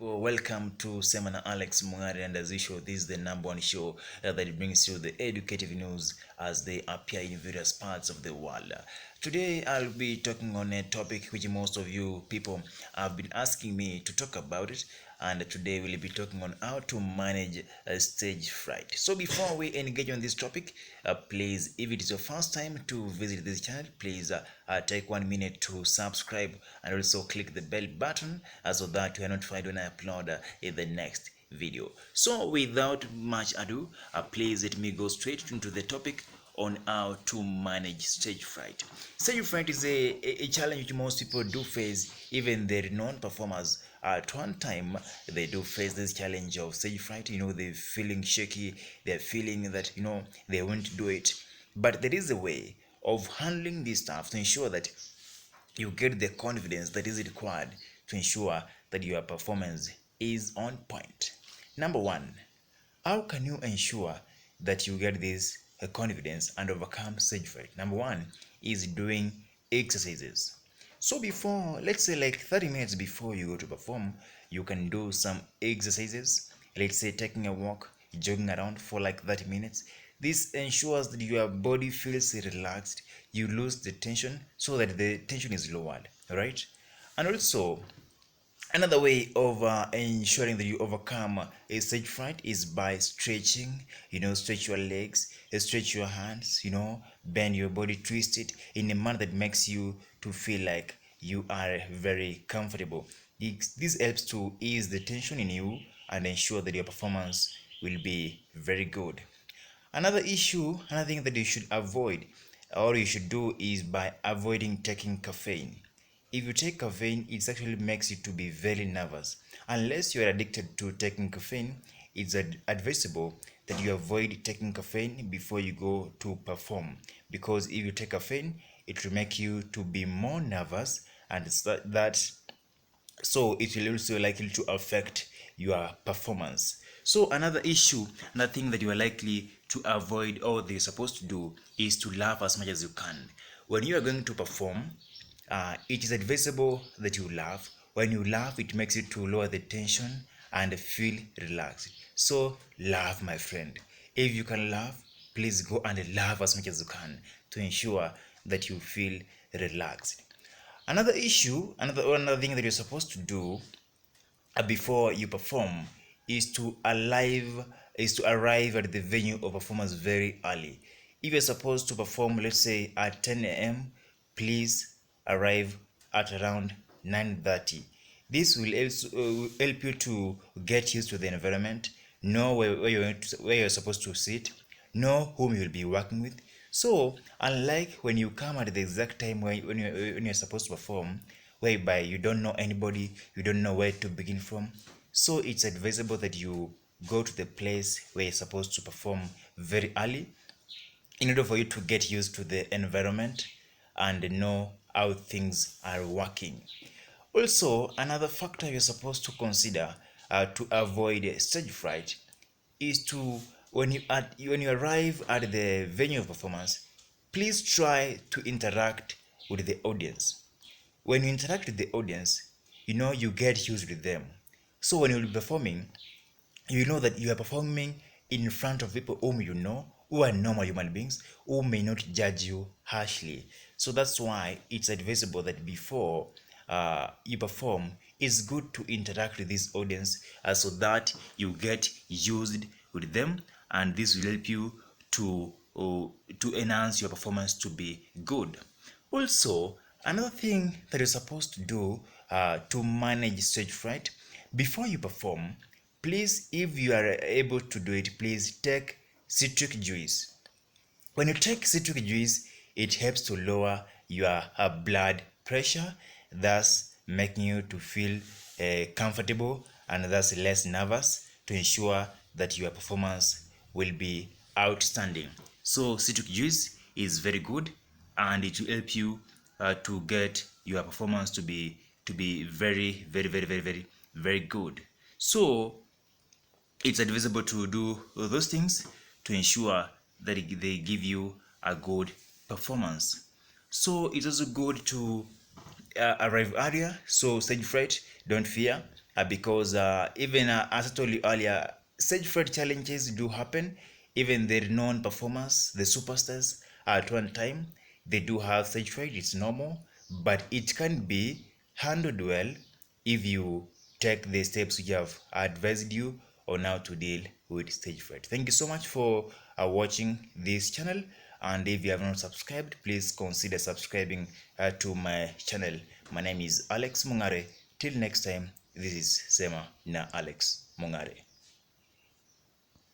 Well, welcome to Seminar Alex Mong'are, and as usual, this is the number one show that brings you the educative news as they appear in various parts of the world. Today, I'll be talking on a topic which most of you people have been asking me to talk about it, and today we'll be talking on how to manage stage fright. So before we engage on this topic, please, if it is your first time to visit this channel, please take 1 minute to subscribe and also click the bell button so that you are notified when I upload in the next video. So without much ado, please let me go straight into the topic on how to manage stage fright. Stage fright is a challenge which most people do face, even the renowned performers. At one time, they do face this challenge of stage fright. They're feeling shaky, they're feeling that, they won't do it. But there is a way of handling this stuff to ensure that you get the confidence that is required to ensure that your performance is on point. Number one, how can you ensure that you get this confidence and overcome stage fright? Number one is doing exercises. So before, let's say like 30 minutes before you go to perform, you can do some exercises. Let's say taking a walk, jogging around for like 30 minutes. This ensures that your body feels relaxed, you lose the tension so that the tension is lowered, right? And also, another way of ensuring that you overcome a stage fright is by stretching. Stretch your legs, stretch your hands, bend your body, twist it in a manner that makes you to feel like you are very comfortable. This helps to ease the tension in you and ensure that your performance will be very good. Another thing that you should avoid or you should do is by avoiding taking caffeine. If you take caffeine, it actually makes you to be very nervous. Unless you are addicted to taking caffeine, it's advisable that you avoid taking caffeine before you go to perform, because if you take caffeine, it will make you to be more nervous, and so it will also likely to affect your performance. So another thing that you are likely to avoid or they're supposed to do is to laugh as much as you can. When you are going to perform, it is advisable that you laugh. When you laugh, it makes you to lower the tension and feel relaxed. So laugh, my friend. If you can laugh, please go and laugh as much as you can to ensure that you feel relaxed. Another thing that you're supposed to do before you perform is to arrive at the venue of performance very early. If you're supposed to perform, let's say at 10 a.m., please arrive at around 9:30. This will also help you to get used to the environment, know where you're supposed to sit, know whom you'll be working with. So unlike when you come at the exact time when you're supposed to perform, whereby you don't know anybody, you don't know where to begin from, so it's advisable that you go to the place where you're supposed to perform very early in order for you to get used to the environment and know how things are working. Also, another factor you're supposed to consider to avoid stage fright is to when you arrive at the venue of performance, please try to interact with the audience. When you interact with the audience, you get used with them. So when you're performing, you know that you are performing in front of people whom you know, who are normal human beings, who may not judge you harshly. So that's why it's advisable that before you perform, it's good to interact with this audience so that you get used with them, and this will help you to enhance your performance to be good. Also, another thing that you're supposed to do to manage stage fright before you perform, please, if you are able to do it, please take citric juice. When you take citric juice, it helps to lower your blood pressure, thus making you to feel comfortable and thus less nervous, to ensure that your performance will be outstanding. So citric juice is very good, and it will help you to get your performance to be very very very very very very good. So it's advisable to do those things to ensure that they give you a good performance. So it's also good to arrive earlier. So stage fright, don't fear. because even as I told you earlier, stage fright challenges do happen. Even the known performers, the superstars, at one time they do have stage fright. It's normal, but it can be handled well if you take the steps which have advised you on how to deal with stage fright. Thank you so much for watching this channel, and if you have not subscribed, please consider subscribing to my channel. My name is Alex Mong'are. Till next time, this is Sema na Alex Mong'are.